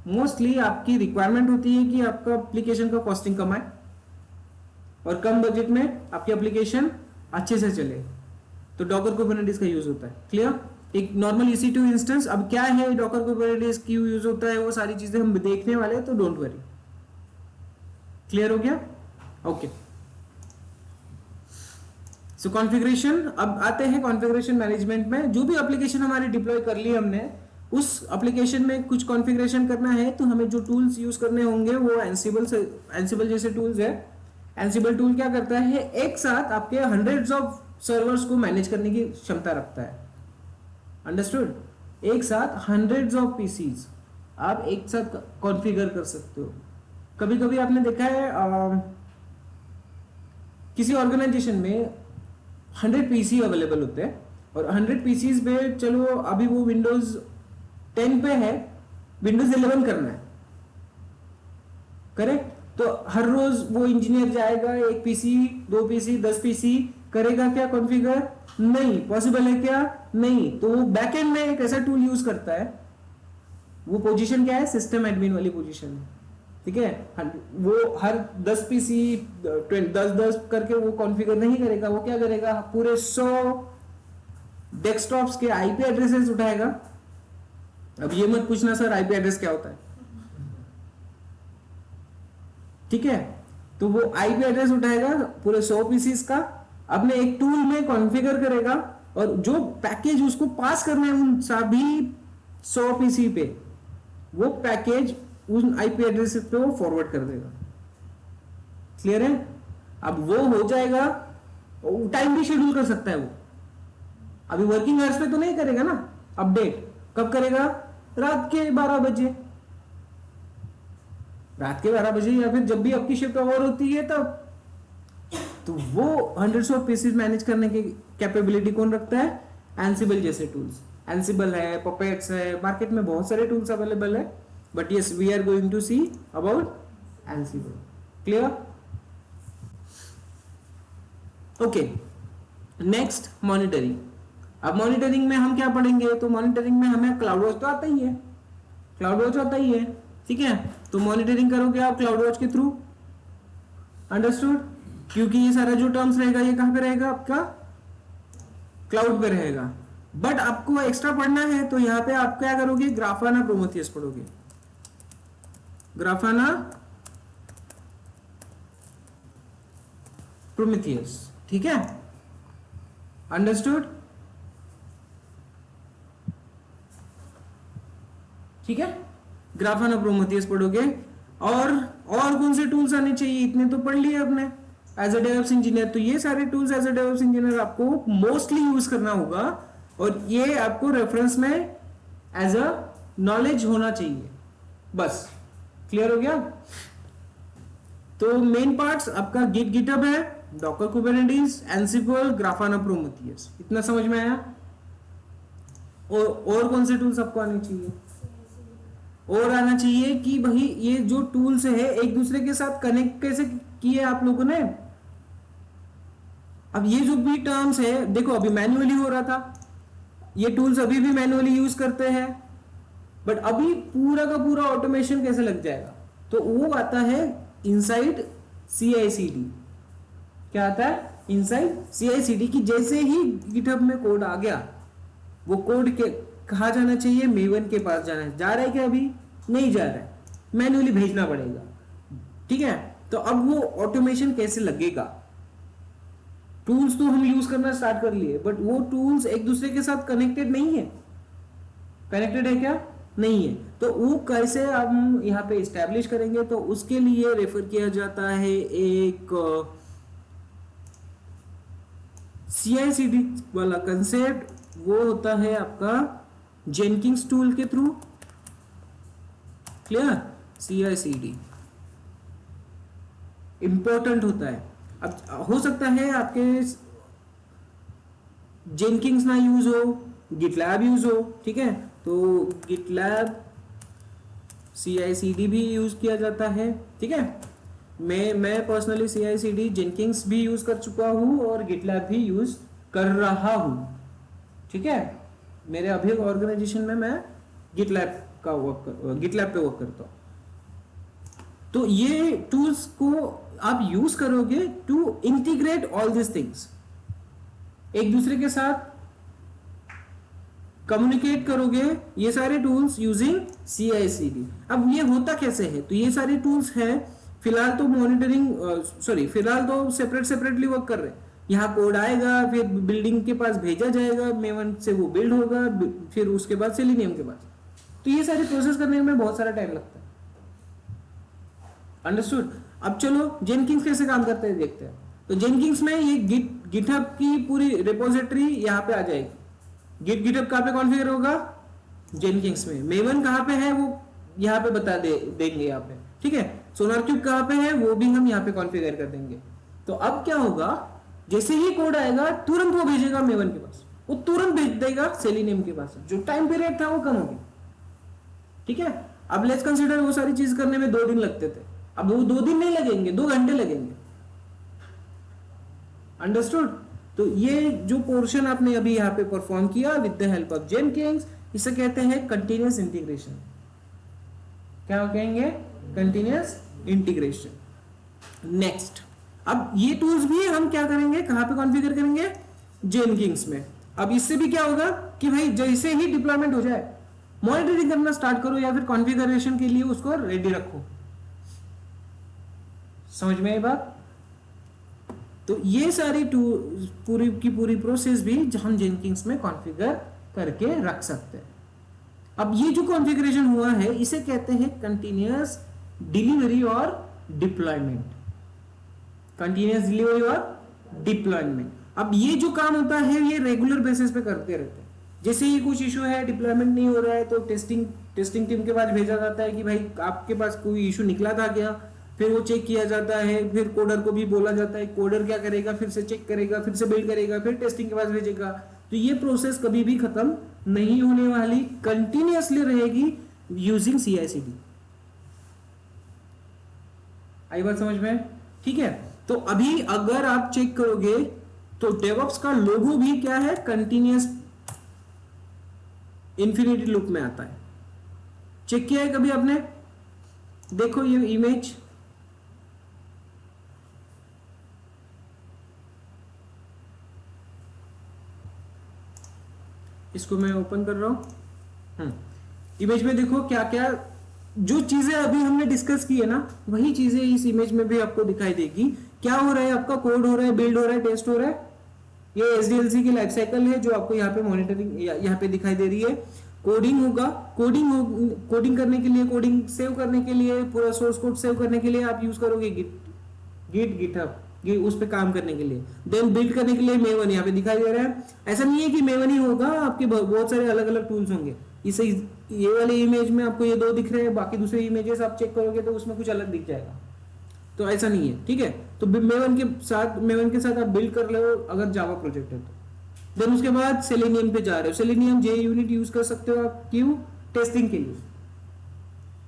मोस्टली आपकी रिक्वायरमेंट होती है कि आपका एप्लीकेशन का कॉस्टिंग कम आए और कम बजट में आपकी एप्लीकेशन अच्छे से चले, तो डॉकर कुबरनेटिस का यूज होता है। क्लियर? एक नॉर्मल EC2 इंस्टेंस, अब क्या है डॉकर कुबरनेटिस क्यों यूज होता है, वो सारी चीजें हम देखने वाले हैं, तो डोंट वरी। क्लियर हो गया? ओके, सो कॉन्फ़िगरेशन, अब आते हैं कॉन्फ़िगरेशन मैनेजमेंट में। जो भी एप्लीकेशन हमारी डिप्लॉय कर ली हमने, उस एप्लीकेशन में कुछ कॉन्फ़िगरेशन करना है, तो हमें जो टूल्स यूज करने होंगे वो एंसिबल जैसे टूल्स है। एंसिबल टूल क्या करता है, एक साथ आपके हंड्रेड्स ऑफ सर्वर्स को मैनेज करने की क्षमता रखता है। अंडरस्टूड? एक साथ हंड्रेड्स ऑफ पीसीज आप एक साथ कॉन्फ़िगर कर सकते हो। कभी कभी आपने देखा है किसी ऑर्गेनाइजेशन में 100 पीसी अवेलेबल होते हैं, और 100 पीसीज पे चलो अभी वो विंडोज 10 पे है, विंडोज 11 करना है, करेक्ट? तो हर रोज वो इंजीनियर जाएगा, एक पीसी, 2 पीसी, 10 पीसी करेगा क्या कॉन्फ़िगर? नहीं पॉसिबल है क्या? नहीं। तो वो बैकएंड में एक ऐसा टूल यूज करता है, वो पोजीशन क्या है, सिस्टम एडमिन वाली पोजीशन है, ठीक है? वो हर 10 पीसी 10 करके वो कॉन्फ़िगर नहीं करेगा, वो क्या करेगा, पूरे 100 डेस्कटॉप्स के आईपी एड्रेसेस उठाएगा। अब ये मत पूछना सर आईपी एड्रेस क्या होता है, ठीक है? तो वो आईपी एड्रेस उठाएगा पूरे 100 पीसीस का, अपने एक टूल में कॉन्फ़िगर करेगा, और जो पैकेज उसको पास करना है उन सभी 100 पीसी पे, वो पैकेज उन आईपी एड्रेस पे वो फॉरवर्ड कर देगा। क्लियर है? अब वो हो जाएगा, टाइम भी शेड्यूल कर सकता है वो। अभी वर्किंग आवर्स पे तो नहीं करेगा ना अपडेट, कब करेगा? रात के 12 बजे, रात के 12 बजे, या फिर जब भी आपकी शिफ्ट ओवर होती है तब। तो वो 100 ऑफ पीसेस मैनेज करने की कैपेबिलिटी कौन रखता है? एंसिबल जैसे टूल्स। एंसिबल है, पपेट्स है, मार्केट में बहुत सारे टूल्स अवेलेबल है, but yes we are going to see about Ansible. Clear? Okay, next monitoring. अब मॉनिटरिंग में हम क्या पढ़ेंगे? तो मॉनिटरिंग में हमें क्लाउड वॉच तो आता ही है, क्लाउड वॉच आता ही है, ठीक है? तो मॉनिटरिंग करोगे आप क्लाउड वॉच के थ्रू। अंडरस्टूड? क्योंकि ये सारा जो टर्म्स रहेगा ये कहां पे रहेगा? आपका क्लाउड पे रहेगा। बट आपको एक्स्ट्रा पढ़ना है तो यहां पे आप क्या करोगे? ग्राफाना प्रोमेथियस पढ़ोगे, ग्राफाना प्रोमेथियस, ठीक है? अंडरस्टूड? ठीक है, ग्राफाना प्रोमेथियस पढ़ोगे। और कौन से टूल्स आने चाहिए? इतने तो पढ़ लिए आपने एज अ डेवलप्स इंजीनियर। तो ये सारे tools as a DevOps engineer आपको मोस्टली यूज करना होगा, और ये आपको रेफरेंस में एज अ नॉलेज होना चाहिए, बस। क्लियर हो गया? तो मेन पार्ट्स आपका गिटहब है, Docker Kubernetes, Ansible, Grafana Prometheus, इतना समझ में आया? और कौन से टूल्स आपको आने चाहिए? और आना चाहिए कि भाई ये जो टूल्स है एक दूसरे के साथ कनेक्ट कैसे किए आप लोगों ने। अब ये जो भी टर्म्स है, देखो अभी मैन्युअली हो रहा था, ये टूल्स अभी भी मैन्युअली यूज करते हैं, बट अभी पूरा का पूरा ऑटोमेशन कैसे लग जाएगा? तो वो आता है इनसाइड CI/CD। क्या आता है? इनसाइड CI/CD की जैसे ही गिटहब में कोड आ गया, वो कोड के कहा जाना चाहिए? मेवन के पास जाना है। जा रहा है क्या? अभी नहीं जा रहा है, मैन्युअली भेजना पड़ेगा, ठीक है? तो अब वो ऑटोमेशन कैसे लगेगा? टूल्स तो हम यूज करना स्टार्ट कर लिए, बट वो टूल्स एक दूसरे के साथ कनेक्टेड नहीं है। कनेक्टेड है क्या? नहीं है। तो वो कैसे हम यहाँ पे इस्टेब्लिश करेंगे? तो उसके लिए रेफर किया जाता है एक CI/CD वाला कंसेप्ट, वो होता है आपका जेनकिंस टूल के थ्रू। क्लियर? CI/CD इंपॉर्टेंट होता है। अब हो सकता है आपके जेनकिंस ना यूज हो, गिटलैब यूज हो, ठीक है? तो गिटलैब CI/CD भी यूज किया जाता है, ठीक है? मैं पर्सनली CI/CD जेनकिंस भी यूज कर चुका हूं और गिटलैब भी यूज कर रहा हूं, ठीक है? मेरे अभी ऑर्गेनाइजेशन में मैं गिटलैब का गिटलैब पे वर्क करता हूँ। तो ये टूल्स को आप यूज करोगे to integrate all this things, एक दूसरे के साथ कम्युनिकेट करोगे ये सारे टूल्स यूजिंग CI/CD। अब ये होता कैसे है, तो ये सारे टूल्स हैं फिलहाल तो मॉनिटरिंग फिलहाल तो सेपरेटली वर्क कर रहे हैं। यहाँ कोड आएगा, फिर बिल्डिंग के पास भेजा जाएगा, मेवन से वो बिल्ड होगा, फिर उसके बाद सेलिनियम के पास। तो ये सारे प्रोसेस करने में बहुत सारा टाइम लगता है। अंडरस्टूड। अब चलो जेनकिंग्स कैसे काम करते हैं देखते हैं। तो जेनकिंग्स में ये गिटहब की पूरी रिपोजिटरी यहाँ पे आ जाएगी। गिटहब कहाँ पे कॉन्फ़िगर होगा, जेनकिंग्स में। मेवन कहाँ पे है वो यहाँ पे बता देंगे यहाँ पे, ठीक है। सोनारक्यूब कहाँ पे है वो भी हम यहाँ पे कॉन्फ़िगर कर देंगे। तो अब क्या होगा, जैसे ही कोड आएगा तुरंत वो भेजेगा मेवन के पास, वो तुरंत भेज देगा सेलिनियम के पास। जो टाइम पीरियड था वो कम हो गया, ठीक है। अब लेट्स कंसीडर वो सारी चीज करने में 2 दिन लगते थे, अब वो 2 दिन नहीं लगेंगे, 2 घंटे लगेंगे। अंडरस्टूड। तो ये जो पोर्शन आपने अभी यहाँ पे परफॉर्म किया विद द हेल्प ऑफ जेनकिंग्स, इसे कहते हैं कंटिन्यूअस इंटीग्रेशन। क्या कहेंगे, कंटिन्यूअस इंटीग्रेशन। नेक्स्ट, अब ये टूल्स भी हम क्या करेंगे, कहां पे कॉन्फ़िगर करेंगे, जेनकिंग्स में। अब इससे भी क्या होगा कि भाई जैसे ही डिप्लॉयमेंट हो जाए मॉनिटरिंग करना स्टार्ट करो या फिर कॉन्फ़िगरेशन के लिए उसको रेडी रखो। समझ में आई बात। तो ये सारी पूरी की पूरी प्रोसेस भी हम जेनकिंग्स में कॉन्फ़िगर करके रख सकते हैं। अब ये जो कॉन्फ़िगरेशन हुआ है इसे कहते हैं कंटिन्यूअस डिलीवरी और डिप्लॉयमेंट। कंटिन्यूअस डिलीवरी और डिप्लॉयमेंट। अब ये जो काम होता है ये रेगुलर बेसिस पे करते रहते हैं। जैसे ही कुछ इशू है, डिप्लॉयमेंट नहीं हो रहा है, तो टेस्टिंग टीम के पास भेजा जाता है कि भाई आपके पास कोई इशू निकला था क्या। फिर वो चेक किया जाता है, फिर कोडर को भी बोला जाता है, कोडर क्या करेगा, फिर से चेक करेगा, फिर से बिल्ड करेगा, फिर टेस्टिंग के पास भेजेगा। तो ये प्रोसेस कभी भी खत्म नहीं होने वाली, कंटिन्यूअसली रहेगी यूजिंग CI/CD। आई बात समझ में, ठीक है। तो अभी अगर आप चेक करोगे तो डेवऑप्स का लोगो भी क्या है, कंटिन्यूअस इंफिनिटी लूप में आता है। चेक किया है कभी आपने, देखो ये इमेज, इसको मैं ओपन कर रहा हूं। इमेज में देखो क्या क्या जो चीजें अभी हमने डिस्कस की है ना, वही चीजें इस इमेज में भी आपको दिखाई देगी। क्या हो रहा है, आपका कोड हो रहा है, बिल्ड हो रहा है, टेस्ट हो रहा है। ये SDLC की लाइफ साइकिल है जो आपको यहाँ पे मॉनिटरिंग यहाँ पे दिखाई दे रही है। कोडिंग होगा, कोडिंग करने के लिए, कोडिंग सेव करने के लिए, पूरा सोर्स कोड सेव करने के लिए आप यूज करोगे गिटहब, उस पे काम करने के लिए। देन बिल्ड करने के लिए मेवन यहाँ पे दिखाई दे रहा है। ऐसा नहीं है कि मेवन ही होगा, आपके बहुत सारे अलग अलग टूल्स होंगे। इसे ये वाले इमेज में आपको ये 2 दिख रहे हैं, बाकी दूसरे इमेजेस आप चेक करोगे तो उसमें कुछ अलग दिख जाएगा। तो ऐसा नहीं है, ठीक है। तो मेवन के साथ आप बिल्ड कर लो अगर जावा प्रोजेक्ट है तो। देन उसके बाद सेलेनियम पे जा रहे हो, सेलेनियम JUnit यूज कर सकते हो आप, क्यों, टेस्टिंग के लिए।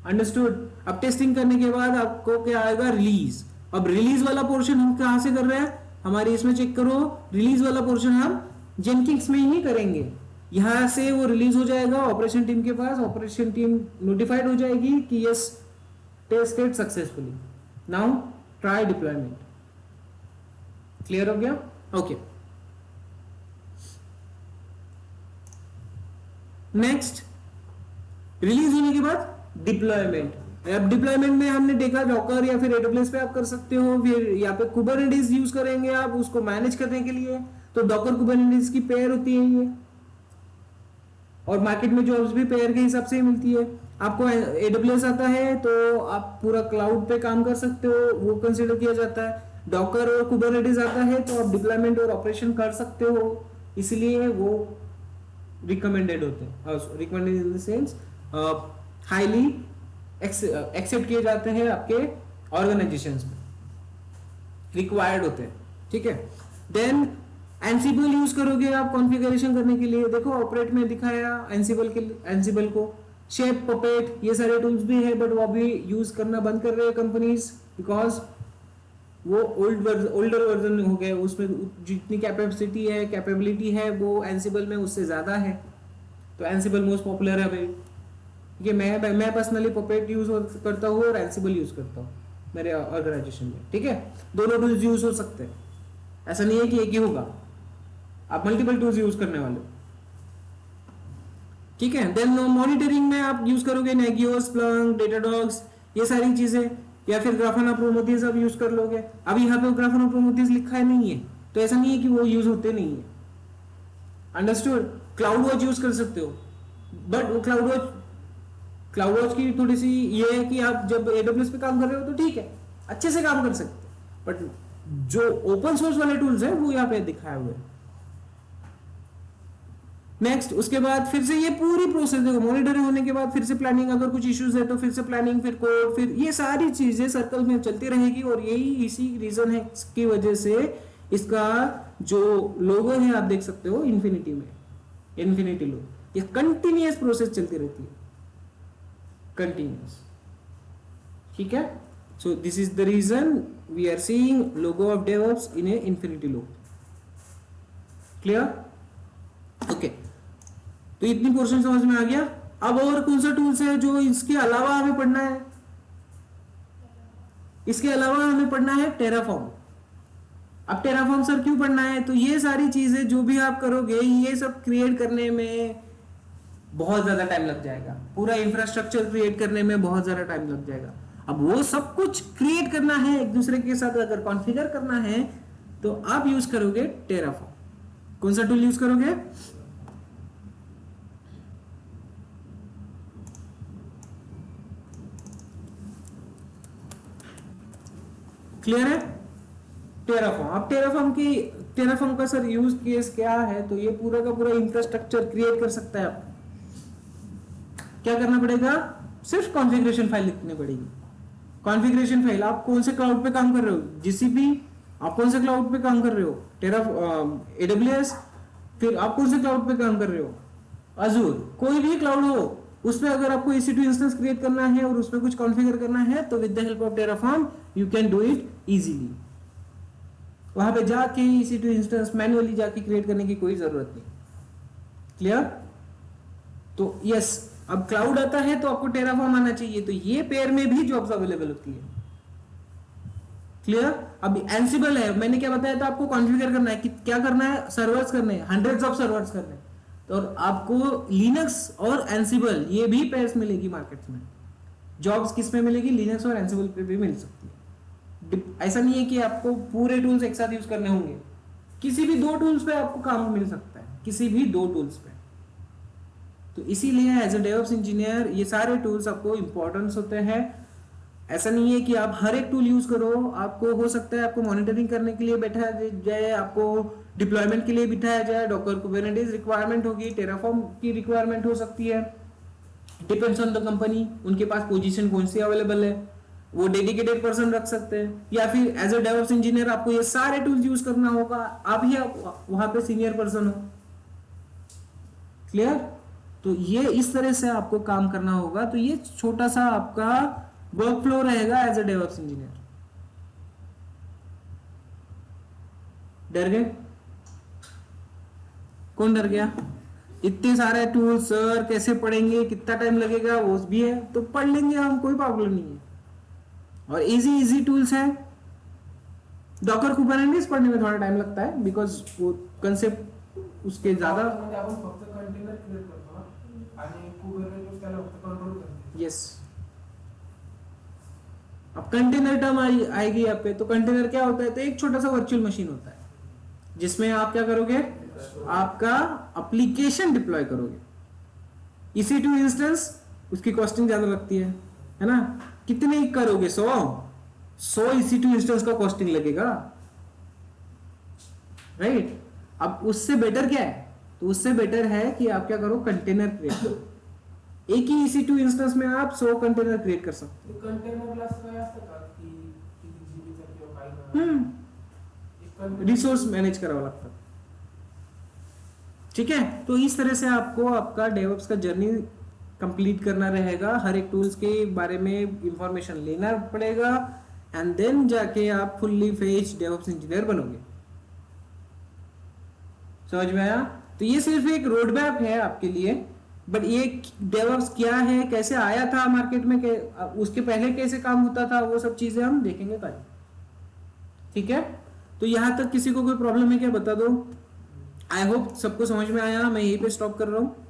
अंडरस्टूड। अब टेस्टिंग करने के बाद आपको क्या आएगा, रिलीज। अब रिलीज वाला पोर्शन हम कहां से कर रहे हैं, हमारे इसमें चेक करो, रिलीज वाला पोर्शन हम जेनकिंग्स में ही करेंगे। यहां से वो रिलीज हो जाएगा ऑपरेशन टीम के पास, ऑपरेशन टीम नोटिफाइड हो जाएगी कि yes tested successfully, now try deployment. Clear हो गया, ओके। नेक्स्ट, रिलीज होने के बाद डिप्लॉयमेंट। अब डिप्लॉयमेंट में हमने देखा डॉकर या फिर AWS पे आप कर सकते हो, फिर यहाँ पे कुबरनेटिस यूज करेंगे आप उसको मैनेज करने के लिए। तो डॉकर कुबरनेटिस की पेयर होती है ये, और मार्केट में जॉब्स भी पेयर के हिसाब से ही मिलती है। आपको AWS आता है तो आप पूरा क्लाउड पे काम कर सकते हो, वो कंसिडर किया जाता है। डॉकर और कुबरनेटिस आता है तो आप डिप्लॉयमेंट और ऑपरेशन कर सकते हो, इसलिए वो रिकमेंडेड होते हैं। Recommended in the sense highly accept किए जाते हैं आपके ऑर्गेनाइजेशंस में, रिक्वायर्ड होते हैं, ठीक है। देन एनसिबल यूज करोगे आप कॉन्फ़िगरेशन करने के लिए। देखो ऑपरेट में दिखाया एनसिबल को, शेप, पपेट, ये सारे टूल्स भी है, बट वो अभी यूज करना बंद कर रहे हैं कंपनीज, बिकॉज वो ओल्डर वर्जन हो गए, उसमें जितनी कैपेसिटी है, कैपेबिलिटी है वो एनसिबल में उससे ज्यादा है। तो एनसिबल मोस्ट पॉपुलर है अभी, कि मैं पर्सनली पपेट यूज करता हूँ और एंसिबल यूज करता हूँ मेरे ऑर्गेनाइजेशन में, ठीक है। दोनों टूल्स यूज हो सकते हैं, ऐसा नहीं है कि एक ही होगा, आप मल्टीपल टूल्स यूज करने वाले हो, ठीक है। देन मॉनिटरिंग में आप यूज करोगे नेगियो, स्प्लंक, डेटाडॉग्स, ये सारी चीजें, या फिर ग्राफाना प्रोमेथियस आप यूज कर लोगे। अब यहाँ पे ग्राफाना प्रोमेथियस लिखा है नहीं है, तो ऐसा नहीं है कि वो यूज होते नहीं है, अंडरस्टूड। क्लाउड वॉच यूज कर सकते हो, बट क्लाउड वॉच की थोड़ी सी ये है कि आप जब AWS पे काम कर रहे हो तो ठीक है, अच्छे से काम कर सकते हो, बट जो ओपन सोर्स वाले टूल्स है वो यहाँ पे दिखाए हुए हैं। नेक्स्ट, उसके बाद फिर से ये पूरी प्रोसेस देखो, मॉनिटरिंग होने के बाद फिर से प्लानिंग, अगर कुछ इश्यूज है तो फिर से प्लानिंग, फिर कोड, फिर ये सारी चीजें सर्कल में चलती रहेगी। और यही इसी रीजन है की वजह से इसका जो लोगो है आप देख सकते हो इन्फिनिटी में, इन्फिनिटी लोगो, ये कंटिन्यूअस प्रोसेस चलती रहती है, कंटिन्यूअस, ठीक है। So this is the reason we are seeing logo of DevOps in a infinity logo, clear, okay. तो इतनी पोर्शन समझ में आ गया। अब और कौन सा टूल्स है जो इसके अलावा हमें पढ़ना है? इसके अलावा हमें पढ़ना है टेराफॉर्म। अब टेराफॉर्म सर क्यों पढ़ना है? तो ये सारी चीजें जो भी आप करोगे ये सब क्रिएट करने में बहुत ज्यादा टाइम लग जाएगा, पूरा इंफ्रास्ट्रक्चर क्रिएट करने में बहुत ज्यादा टाइम लग जाएगा। अब वो सब कुछ क्रिएट करना है, एक दूसरे के साथ अगर कॉन्फ़िगर करना है तो आप यूज करोगे टेराफॉर्म। कौन सा टूल यूज करोगे? क्लियर है? टेराफॉर्म। अब टेराफॉर्म का सर यूज केस क्या है? तो ये पूरा का पूरा इंफ्रास्ट्रक्चर क्रिएट कर सकता है। आप क्या करना पड़ेगा? सिर्फ कॉन्फ़िगरेशन फाइल लिखनी पड़ेगी। कॉन्फ़िगरेशन फाइल, आप कौन से क्लाउड पे काम कर रहे हो? GCP। आप कौन से क्लाउड पे काम कर रहे हो? AWS। फिर आप कौन से क्लाउड पे काम कर रहे हो? Azure। कोई भी क्लाउड हो उसमें अगर आपको EC2 इंस्टेंस क्रिएट करना है और उसमें कुछ कॉन्फ़िगर करना है तो with the help of Terraform you can do it easily. वहां पे जाके EC2 इंस्टेंस मैन्युअली जाके क्रिएट करने की कोई जरूरत नहीं। क्लियर? तो यस, अब क्लाउड आता है तो आपको टेराफॉर्म आना चाहिए, तो ये पेयर में भी जॉब्स अवेलेबल होती है। क्लियर? अब एंसिबल है, मैंने क्या बताया था आपको, कॉन्फ़िगर करना है कि क्या करना है, सर्वर्स करने हैं, हंड्रेड्स ऑफ सर्वर्स करने हैं। तो आपको लिनक्स और एंसिबल ये भी पेयर्स मिलेगी मार्केट में। जॉब्स किस में मिलेगी? लिनक्स और एंसिबल पे भी मिल सकती है। ऐसा नहीं है कि आपको पूरे टूल्स एक साथ यूज करने होंगे, किसी भी दो टूल्स पे आपको काम मिल सकता है, किसी भी दो टूल्स पे। तो इसीलिए एज अ डेवऑप्स इंजीनियर ये सारे टूल्स आपको इंपॉर्टेंस होते हैं। ऐसा नहीं है कि आप हर एक टूल यूज करो, आपको हो सकता है आपको मॉनिटरिंग करने के लिए बैठाया जाए, आपको डिप्लॉयमेंट के लिए बिठाया जाए, डॉकर कुबरनेटिस रिक्वायरमेंट होगी, टेराफॉर्म की रिक्वायरमेंट हो सकती है। डिपेंड्स ऑन द कंपनी, उनके पास पोजीशन कौन सी अवेलेबल है, वो डेडिकेटेड पर्सन रख सकते हैं, या फिर एज अ डेवऑप्स इंजीनियर आपको ये सारे टूल्स यूज करना होगा, आप ही वहां पे सीनियर पर्सन हो। क्लियर? तो ये इस तरह से आपको काम करना होगा। तो ये छोटा सा आपका वर्क फ्लो रहेगा एज अ डेवऑप्स इंजीनियर। डर गए? कौन डर गया? इतने सारे टूल्स सर कैसे पढ़ेंगे, कितना टाइम लगेगा, वो भी है, तो पढ़ लेंगे हम, कोई प्रॉब्लम नहीं है। और इजी टूल्स है। डॉकर कुबरनेटिस पढ़ने में थोड़ा टाइम लगता है बिकॉज वो कंसेप्ट उसके ज्यादा। यस, अब कंटेनर टर्म आएगी यहाँ पे। तो कंटेनर क्या होता है? तो एक छोटा सा वर्चुअल मशीन होता है जिसमें आप क्या करोगे, आपका एप्लीकेशन डिप्लॉय करोगे। EC2 इंस्टेंस, उसकी कॉस्टिंग ज्यादा लगती है ना? कितने करोगे? 100 EC2 इंस्टेंस का कॉस्टिंग लगेगा, राइट? अब उससे बेटर क्या है? तो उससे बेटर है कि आप क्या करो, कंटेनर क्रिएट करो। एक ही EC2 इंस्टेंस में आप 100 कंटेनर क्रिएट कर सकते हो। कंटेनर क्लास काय असतं का की किती जीबीचा किंवा काय रिसोर्स मैनेज करावं लागतं। ठीक है? तो इस तरह से आपको आपका डेवऑप्स का जर्नी कंप्लीट करना रहेगा। हर एक टूल्स के बारे में इंफॉर्मेशन लेना पड़ेगा एंड देन जाके आप फुल्ली फ्लेज्ड डेवऑप्स इंजीनियर बनोगे। समझ में आया? तो ये सिर्फ एक रोड मैप है आपके लिए बट ये डेवऑप्स क्या है, कैसे आया था मार्केट में, उसके पहले कैसे काम होता था, वो सब चीजें हम देखेंगे कल। ठीक है, तो यहां तक किसी को कोई प्रॉब्लम है क्या, बता दो। आई होप सबको समझ में आया, मैं यहीं पे स्टॉप कर रहा हूं।